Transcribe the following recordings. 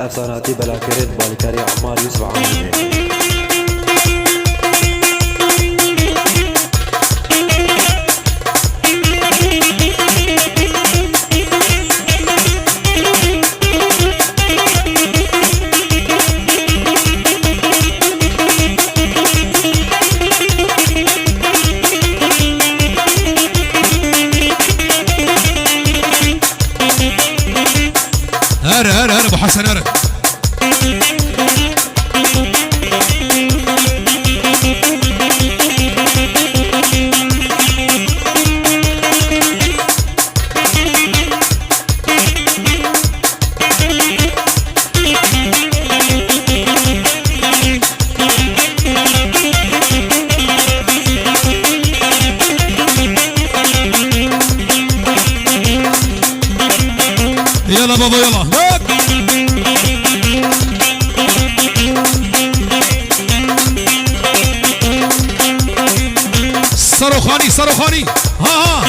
افساناتی بلاکرین بالکاری عمار یوسف عامری. هر ابو حسن هر يلا بابا يلا صاروخاني صاروخاني ها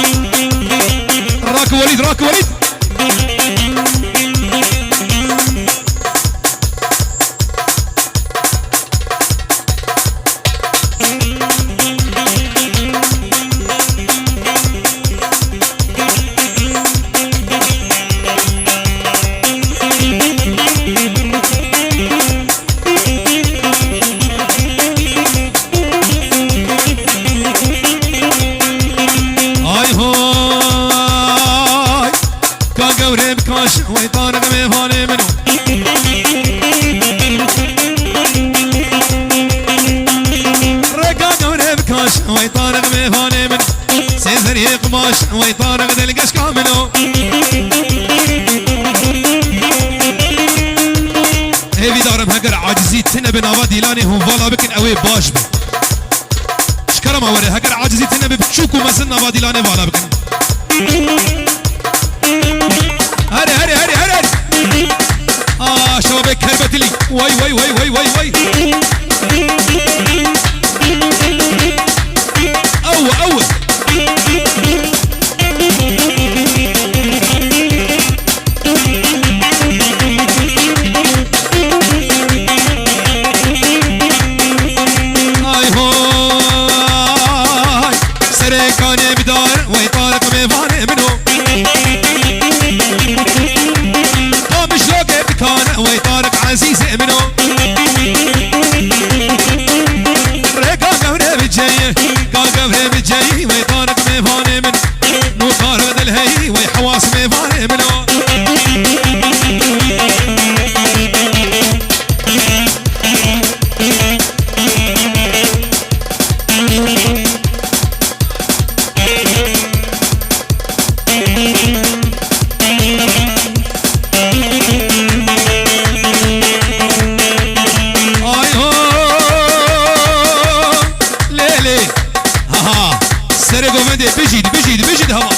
راك وليد راك وليد ويطارق ميفاني منو رقاق ونبكاش ويطارق ميفاني منو سيزر يقماش ويطارق دلقش كاملو هيفي دارم هقر عاجزي تنا بنافا ديلاني هم فالا بكن اوي باش بي شكرا ما وري هقر عاجزي تنا بتشوكو مسن نافا ديلاني فالا بكن هري هري هري هري شبابك هربت لي واي واي واي واي واي واي أول هاي هاي سريكاني بدار ويطارق ميفاني منو ويطارق عزيز منو رقاقه وريب الجاي قاقه وريب الجاي ويطارق ميفاني من نو طارق دلهي ويحواس ميفاني منو بجد هوا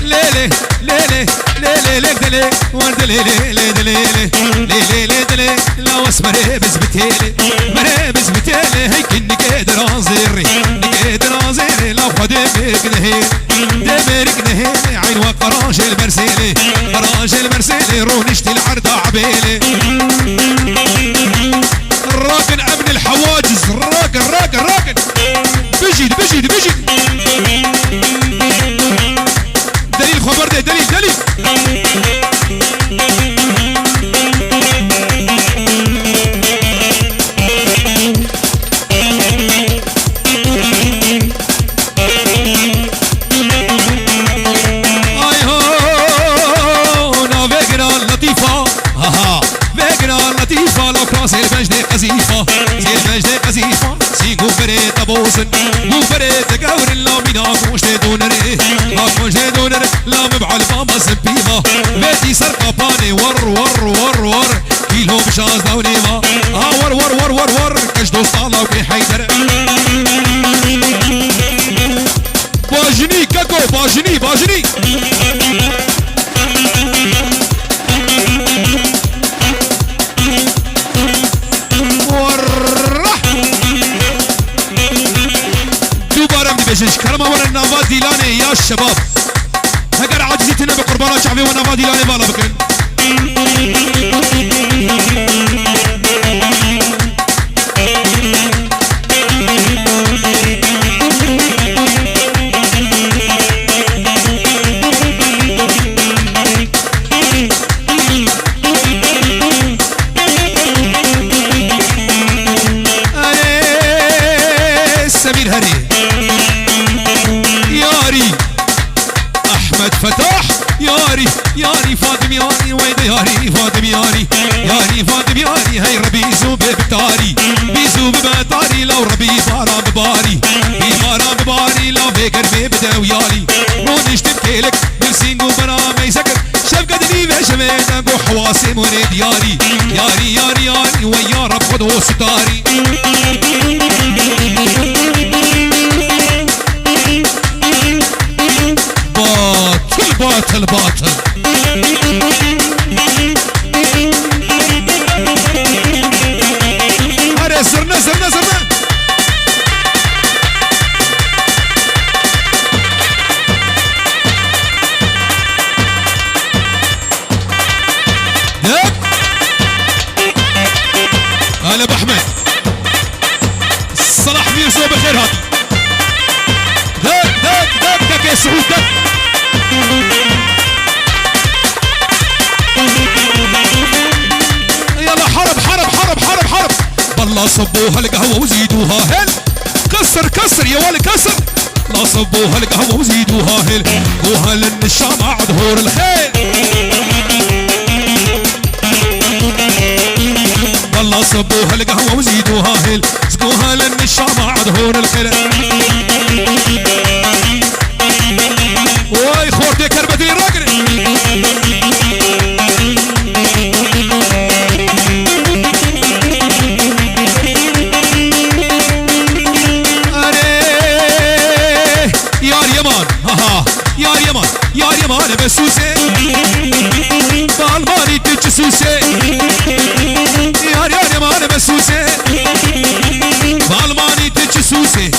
ليلي ليلي ليلي ليك دلي ورد ليلي ليلي ليلي ليلي دلي لا اسمري بزبتيلي مري بزبتيلي هيك نقدر انظري نقدر انظري لا قدامك نهي دمرك نهي عين وقراج المرسيلي قراج المرسيلي روح نشتي العرض عبيلي الراكن ابن الحواجز الراكن راكن راكن بجد بجد بجد دليل خبر ده دليل دليل اي هو نا فيجرا لطيفة ها فيجرا لطيفة لو كراس البجدة قزيفة زي البجدة قزيفة سي غوفري تبوسن غوفري تقاور اللامينا كوش دونري كوش دونري لا مبعل بابا سبيما بيتي سرقة باني ور ور ور ور كيلو بشاز دونيما ور ور ور ور ور كش دوست الله وكي حيدر باجني كاكو باجني باجني بجنش كرمه ورا النافات ديلاني يا الشباب هقر عاجزتنا بقربانات شعبي ونافات ديلاني بالا بكن فاطم ياري ياري فاطم ياري هاي ربي يزوب بتاري بيزوب بتاري لو ربي بارا بباري بارا بباري لو بكر ببدا ويالي رون اشتبكيلك بالسينجو برا ما يسكر شفقة دنيفة شميتك وحواسي موني دياري ياري ياري ياري ويا رب خدو ستاري باطل باطل باطل هاري زرنا زرنا زرنا دب هلا ابو احمد صلاح ميرزو بخير هاتي دب دب دب دب يا سعود دب يلا حرب حرب حرب حرب حرب بالله صبوها القهوة وزيدوها هل كسر كسر يا ولد كسر لا صبوها القهوة وزيدوها هل قوها لان الشام ظهور الخيل والله صبوها القهوة وزيدوها هل سقوها لان الشام ظهور الخيل واي خورتي كربتي الراجل يار يمان بسوسه بالماني تجسوسه يار يمان بسوسه بالماني تجسوسه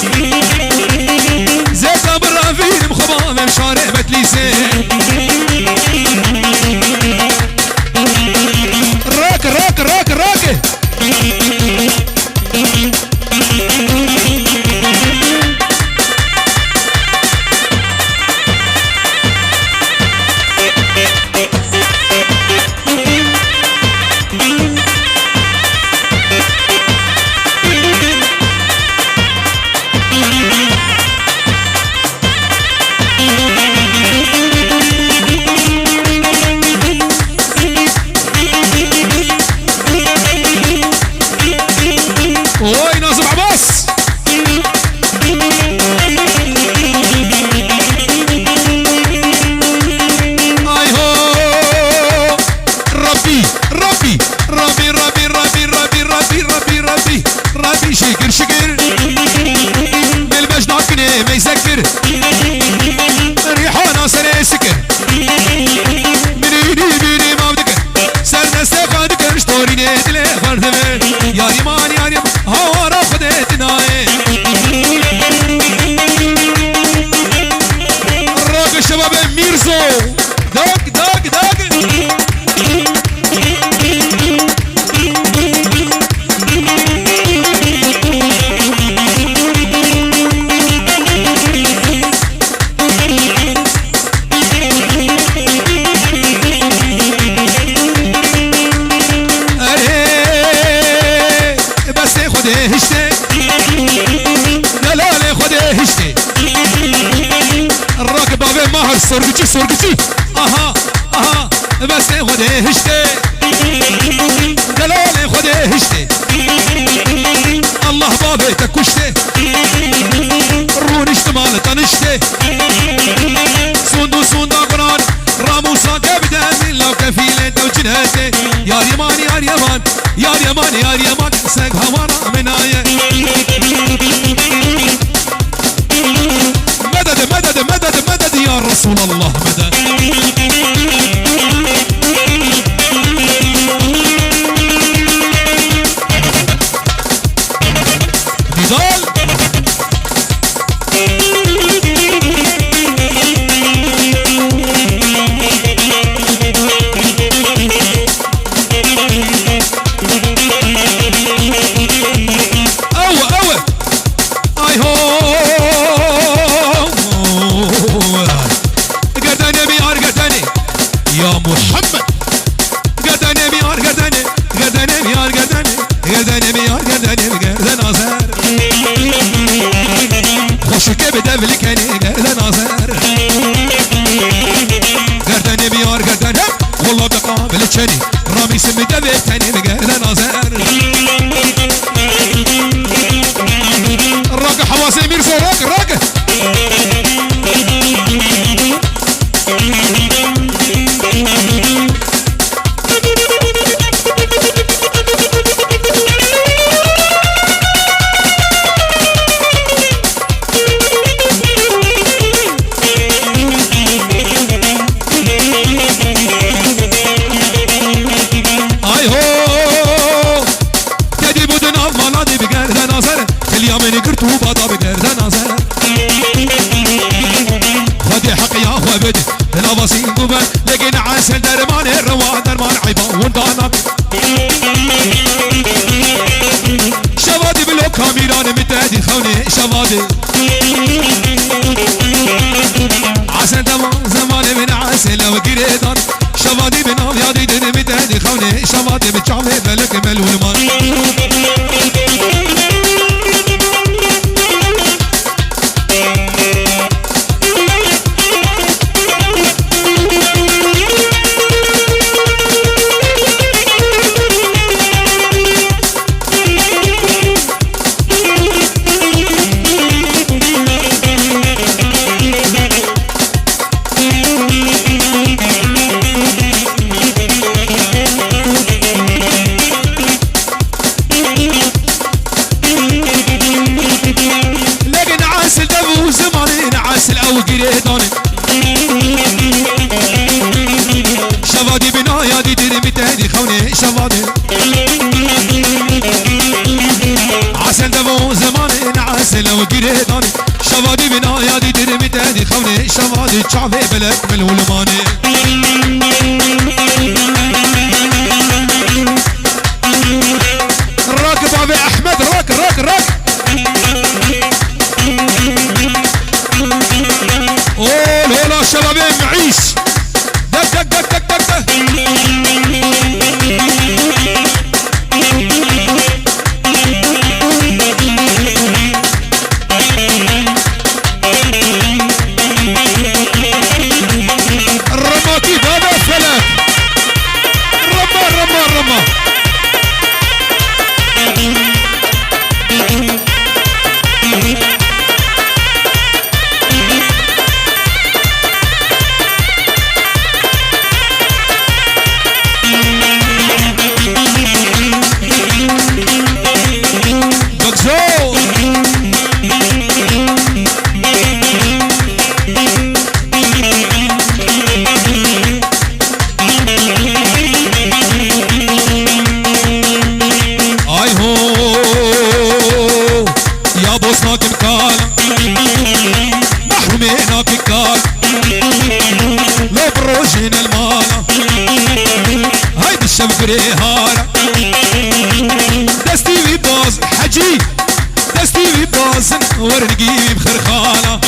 زيت برافين مخبام مشارع بتليسه راك راك راك راك اوي ناصر عباس اي هو ربي ربي ربي ربي ربي ربي ربي ربي ربي ربي شكر شكر بالبجد عكني ما يسكر ريحانه سنه سكر منيني بيني ما بدك سرنا سيخادك اشتوري نيتلي خردمي يا ريمان يا ريمان هوا خدتنا الراجل الشباب ميرزو داك داك داك سرقتي سرقتي اها اها بس خده هشتي دلالي خده هشتي الله بابيتك وشتي رون اشتمال طنشتي سوندو سوندا قران راموسا كبدا من لو كفيلة وجنهتي يا ريمان يا ريمان يا ريمان يا ريمان ساق هوانا منايا مدد مدد مدد مدد يا رسول الله مدد نضال اوه اوه اي هو يا محمد قدني ميار قدني قدني ميار قدني قدني ميار قدني قدن ناصر خوش كبده بلكني قدن ناصر قدني ميار قدني والله بقابل تشني رامي سم دبي تاني بقال نازر الراق حواسي ميرسو راق راق بسين قبل لكن عسل درمان الروا درمان عيبا وندانا شوادي بلو كاميران متهدي خوني شوادي عسل زمان من عسل وقريدان شوادي من ابيض دن متهدي خوني شوادي بتشعمي بلك مل والمان شوادي بنايا دي درمي تهدي خوني شوادي عسل دمو زمان عسل وقريداني شوادي بنايا دي درمي تهدي خوني شوادي شعبي بلك من ولماني راك بابي احمد راك راك راك اوه هلا شبابي معيش دك دك دك دك دك دك الرماكي بابا فلك رما رما رما هارا دستي بباز حجي دستي بباز ورقي بخرخانة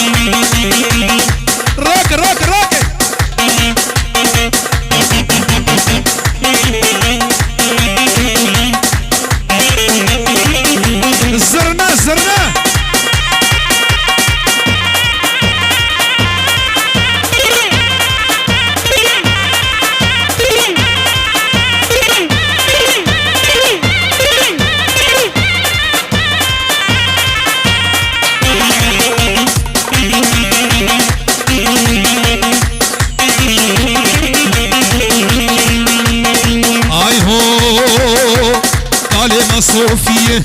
راك راك راك زرنا زرنا صوفية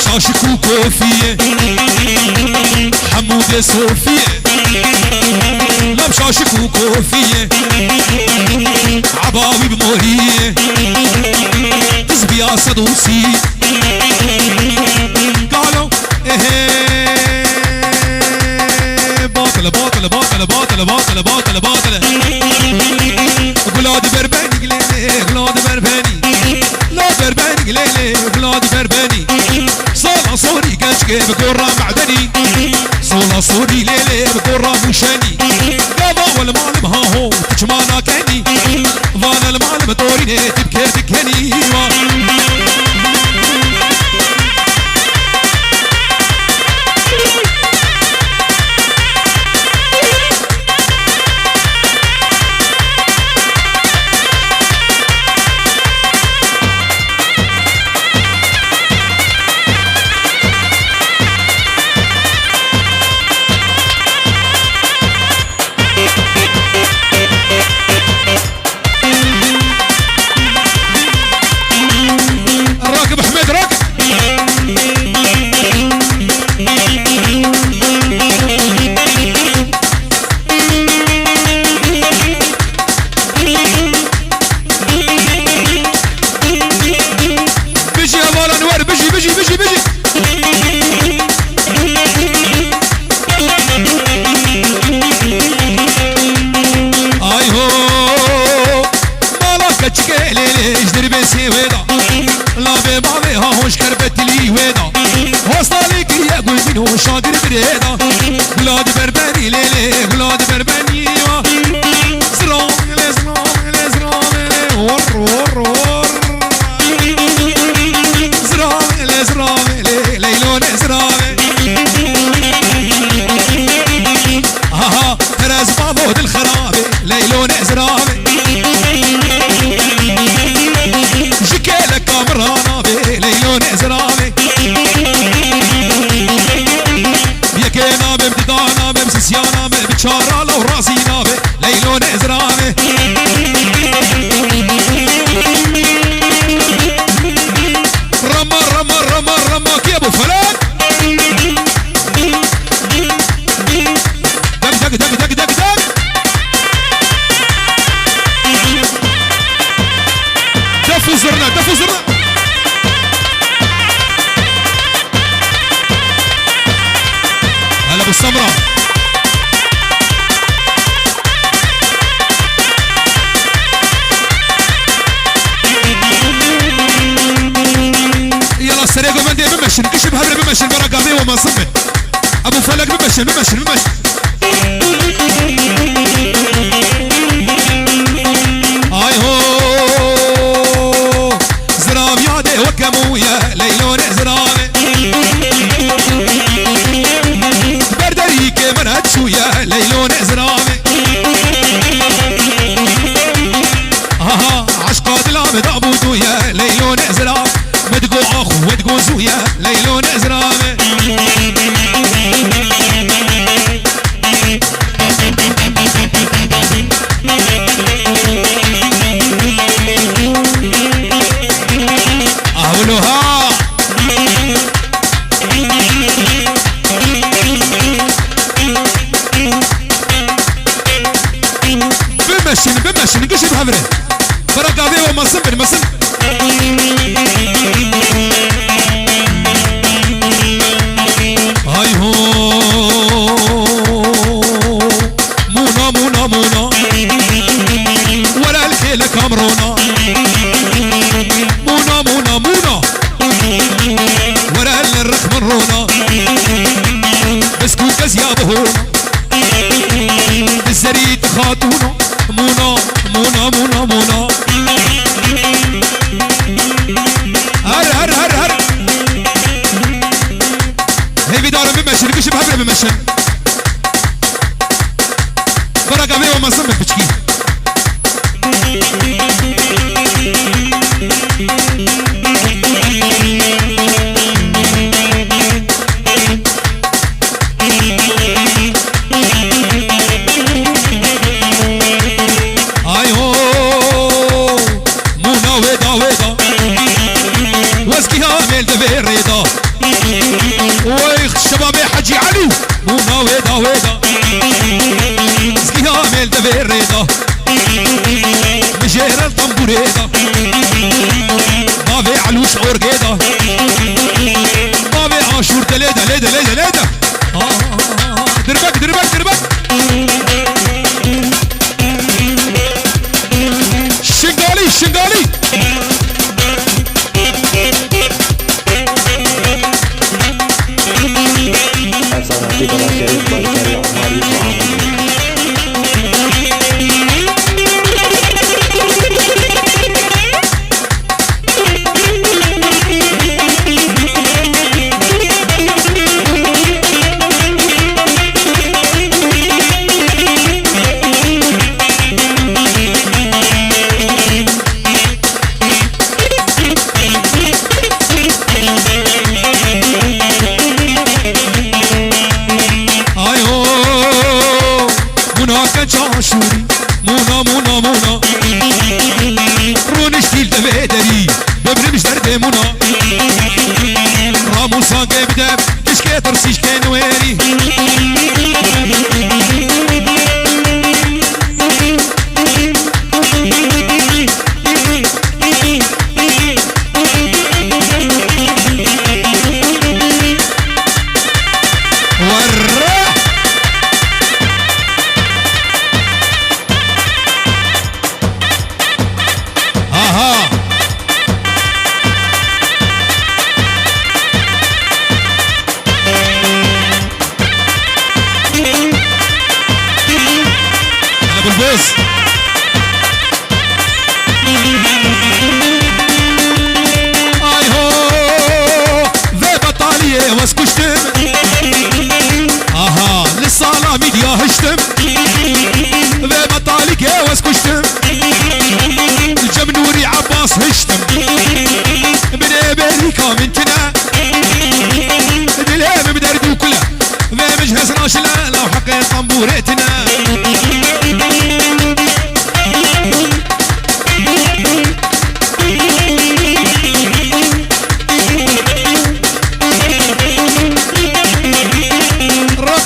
شاشك وكوفية حمودة صوفية لا بشاشك وكوفية عباوي بمورية تزبي يا صدوسي قالوا ايه باطلة باطلة باطلة باطلة باطلة باطلة باطلة قلادي برباني قليلي قلادي برباني لا برباني قليلي قلادي برباني صولا صوري قاشقي بقرة معدني صولا صوري ليلي بقرة مشاني قابا والمعلم ها هو تجمانا كاني ظانا المعلم طوريني تبكي تكهني زرامي ويدا لا ببابي ها هوش كربت لي ويدا وصالي كريا قول منو شاقر بريدا ولاد بربني ليلي ولاد بربني زرامي لي زرامي لي زرامي لي ور ور ور زرامي لي زرامي لي ليلون زرامي ها تراز بابود الخرابي ليلون زرامي جكيلك كامرانا بي ليلون زرامي يكينا بمددانا بمسسيانا بتشارا لو راسينا بي ليلون زرامي رما رما رما رما كي ابو فلان دق دق دق دق دق دفوا زرنا دفوا زرنا هلا بالسمرة يلا السريق ومندي بمشن كشب هبل بمشن برا قاضي وما صمت ابو فلك بمشن بمشن بمشن هاي هو زرام ياده وكمويا ليلون زرامي بردريك منهج شويا ليلون زرامي ها عشقات العبد عبودو يا ليلون زرامي مدقو اخو ودقو زويا ليلون زرامي اولوها بمشن بمشن قشب هبره فرق عبيه وما صبر ما صبر هاي هو مونا مونا مونا ولا الخيل كامرونا مونا مونا مونا ولا الرخ مرونا بسكوت كزيابه الزريد خاتونا مونا مونا مونا مونا هر هر هر هر هي بدارة بمشن كشب هبرة بمشن برقة بيه وما صمت بشكي هاي هو مونا ويدا ويدا واسكيها ميل دبير ريدا ويخ شباب حجي علي مونا ويدا ويدا اسكيها ميل دبير ريدا مجير الطنبوريدا بابي علوش اورقيدا بابي عاشور تليدا ليدا ليدا ليدا دربك دربك دربك شنغالي شنغالي حسن عبد الله كريم بالكري عمار يوسف عمار شوري مونا مونا مونا رونش تيل دبيدري ببرمش درد مونا رامو ساقي بدب تشكي ترسيش كنويري ناس هشتم من امريكا من تنا دلهم بدردو كله في مجهز راشله لو حقيت طنبورتنا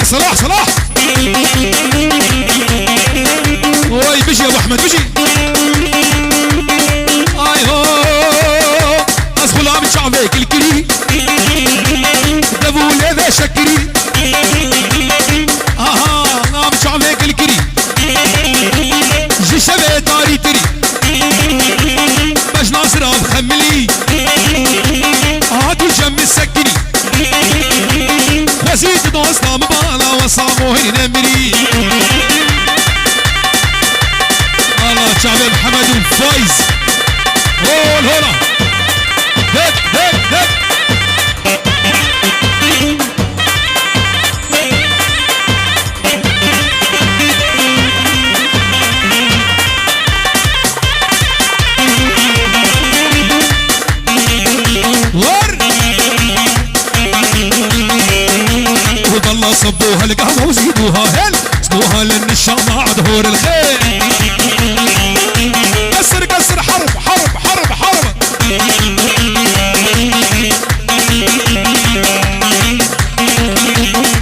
صلاح صلاح وي بيجي يا ابو احمد بيجي اي هو اصغل عم شعبك الكري دبو لذا شكري اها عم شعبك الكري جي شبه طاري تري باش ناصر خملي هاتو جنب السكري وزيد دوسنا مبالا وصامو هنا مري الله شعب محمد الفايز هول هولا هك هك هك والله صبوها القهوة وزيدوها هل صبوها للنشامة عدهور الخير كسر كسر حرب حرب حرب حرب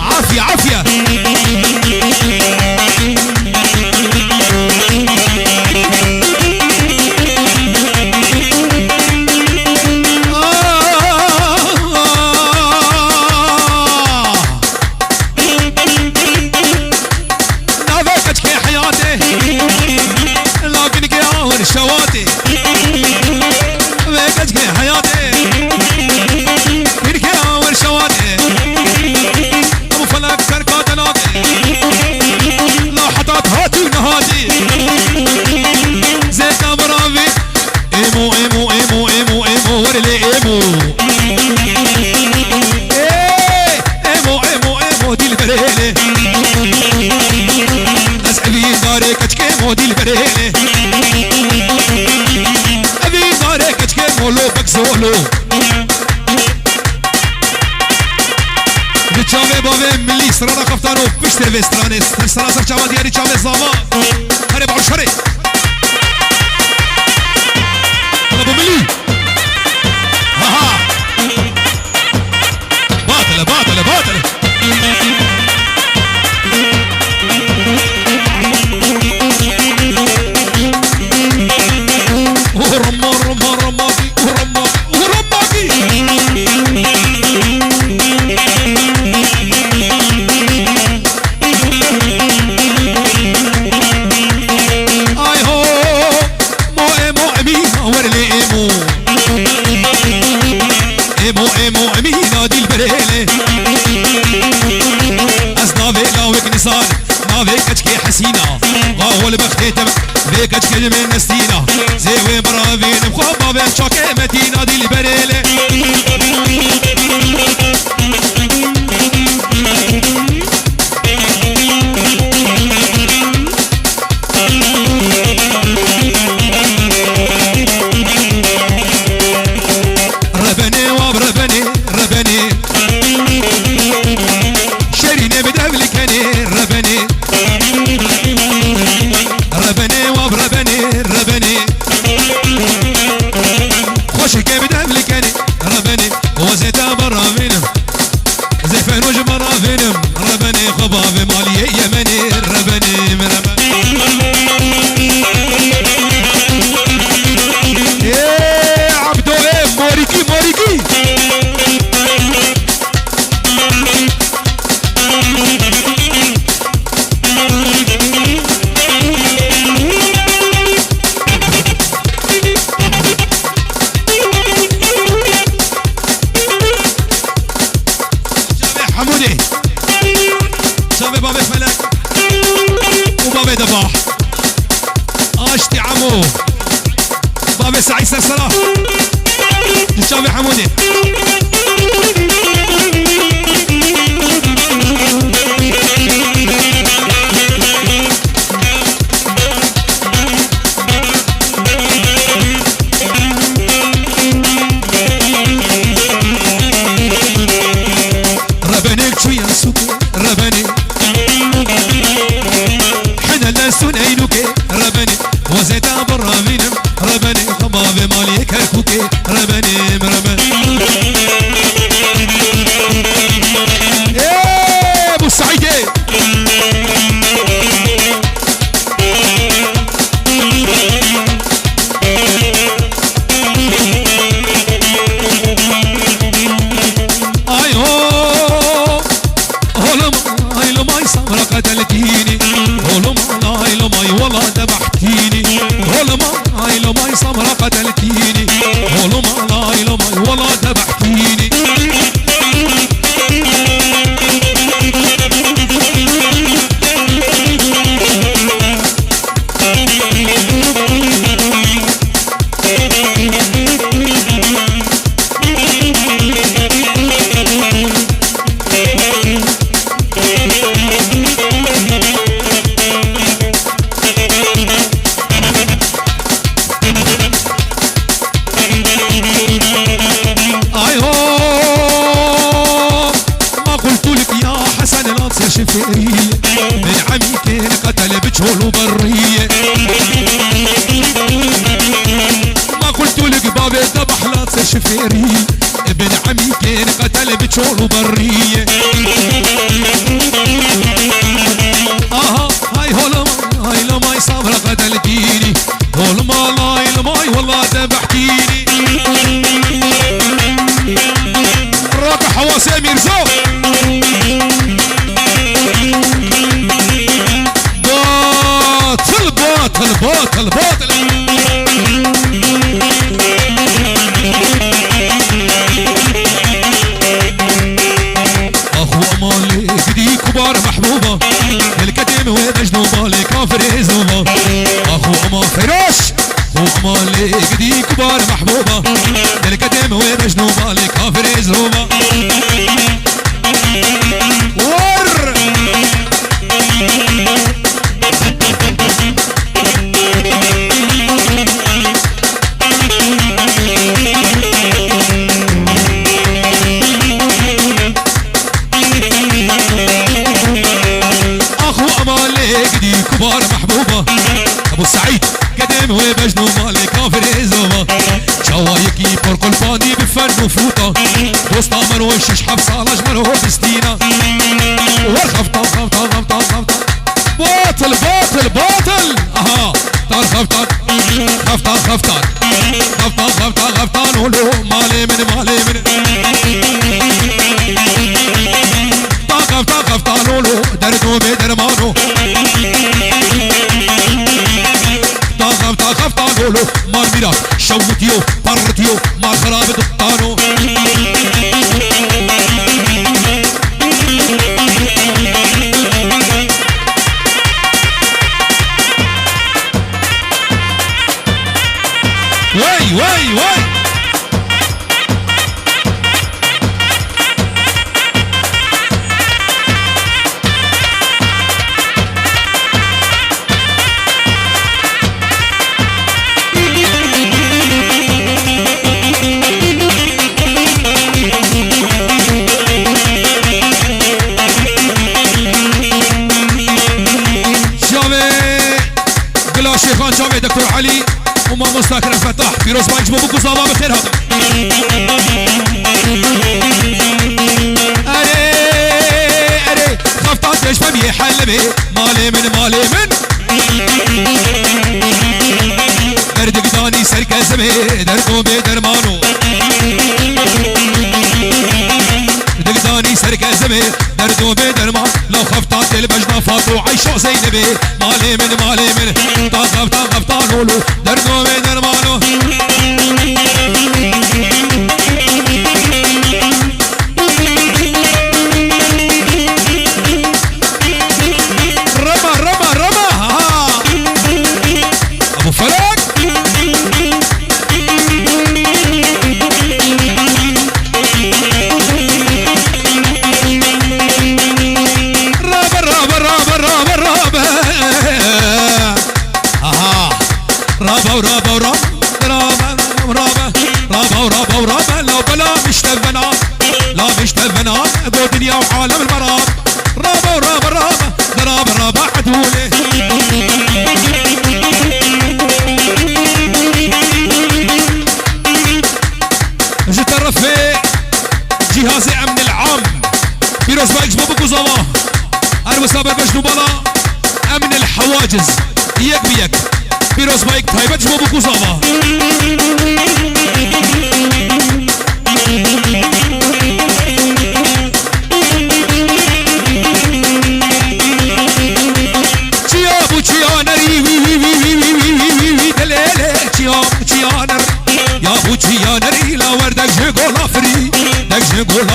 عافية عافية شواتي ويكجك حياتي كيركي اول شواتي ابو فلك كركات نادي لا حطات هاتي نهادي زيت برافي ايمو ايمو ايمو ايمو ايمو ورلي ايمو ايمو ايمو ايمو دي البريلي اسعبي داري كجك مو دي البريلي مولو بكسولو ريتشافي بافي ملي سرانا كفتانو بشتر بسترانس سراسر چاوا دياري چاوي زاما هري بعو شري طلبو ملي ها باطل باطل باطل حسينة غاول بختيتم بيكج كلمة نستينا زيوي برافين مخبا بين شاكي مدينة دي البريلة ربني وبربني ربني شريني بدبل كني ربني ربني وبربني ربني خوشك بدبل كني ربني وزيتا برافينم زي فنوج برافينم ربني خبابي مالي يمني ربني مربني ايه عبدو ايه موريكي موريكي حمودي شافي بابي فلك وبابي دباح اشتي عمو بابي سعيد سرسرة شافي حمودي كركوكي رماني مرمى ايه ابو السعيد قتلتيني هولم هاي لماي والله ذبحتيني هولم هاي لماي سمرة قتلتيني هولم هاي لماي والله ذبحتيني شفيرية من عميكين قتل بجهول وبرية ما قلت لك بابي ذبح لا تصير شفيرية ابن عميكين قتل بجهول وبرية هاي هولما هاي لماي صابرة قتلتيني هولما هاي لماي والله ذبحتيني راك حواسي ميرزو باطل باطل اخو امالي جدي كبار محبوبه الكتم ومجنوبه لكافر زوبه اخو امان فراش اخو امالي جدي كبار محبوبه الكتم ومجنوبه لكافر زوبه ور كبار محبوبة ابو سعيد قدم وبجنو مالي كافر زوما شوايكي بوركو الباني بفن وفوطة دوستا مروشش حبسة الاجمل هو بستينا ورخفطة خفطة خفطة خفطة باطل باطل باطل اها طار خفطة خفطة خفطة خفطة خفطة خفطة نولو مالي من مالي من خفطة خفطة نولو دردو بدرمانو خفطة نولو مال ميراث شوتيو برتيو مال خرابة الطانو واي واي واي شيخان جامع دكتور علي وما مستاكر الفتاح فيروز بايج بابوكو صباح بخير هذا اري خفطات ايش فمي حلبي مالي من درد قداني سركة زمي دركو بدرمانو دقداني سركة زمي دردو بدرمان لو خفطات البجنة فاطو عيشو زينبي مالي من طاقب طانولو دردو بدرمانو رمى ابو فرق رابا لو بلا مش تبنان لا مش تبنان ابو دنيا وعالم المراب رابا عدولي جهاز امن العام بيروز بايكس بابو كوزاوا المسابر بجنو بلا امن الحواجز يك بيك بيروز بايك تايبتش بابو كوزاوا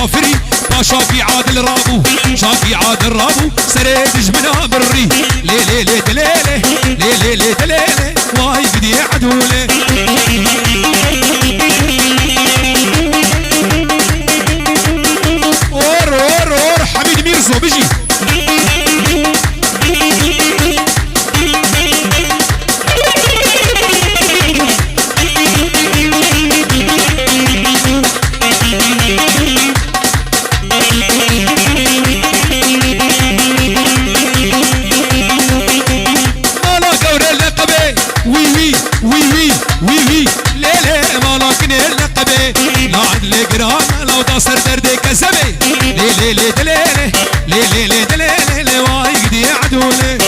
غلافري شافي عادل رابو شافي عادل رابو سريدج من بري لي لي لي دليلي لي لي لي دليلي واي بدي عدولي اور حميد ميرزو بيجي سر دردي كسبي لي لي لي دليلي لي لي لي دليلي لي واي قدي عدولي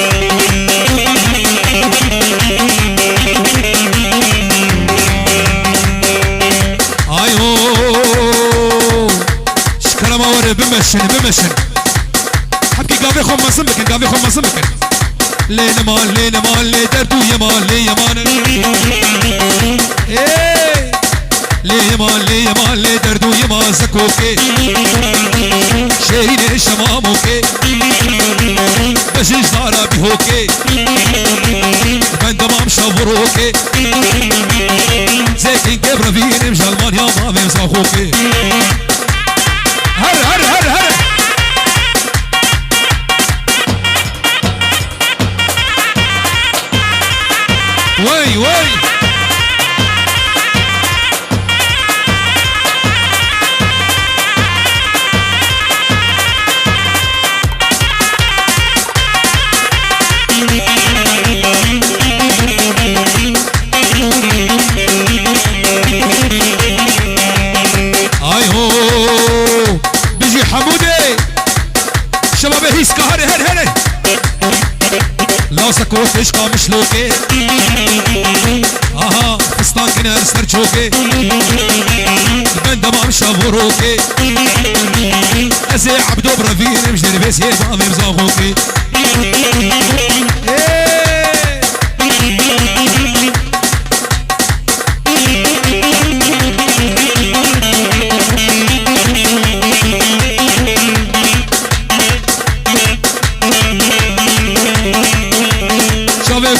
ايو شكرا ما وري بمشن حبكي قافي خمسن بكن قافي خمسن بكن لين مال لي دردو يمان لي يمان ايه لي يمان لي دردو يمان زكوكي شهيد شماموكي بجيج دارا بيهوكي بن دمام شابروكي زيكين كبر فيني مجالمان يا مامي مزاخوكي هر وي سكوت عشقا مشلوكي اها فستان كنا سرچوكي بن دمام شابوروكي ازي عبدو برافين مش دربيس يبامي مزاغوكي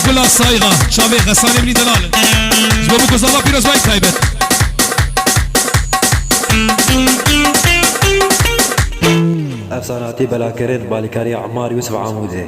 كلها صايغه شافي غساني من دلال جبابو كوزاوا بيروز بايك تايبت افساناتي بلا كريت بالكاري عمار يوسف عمودي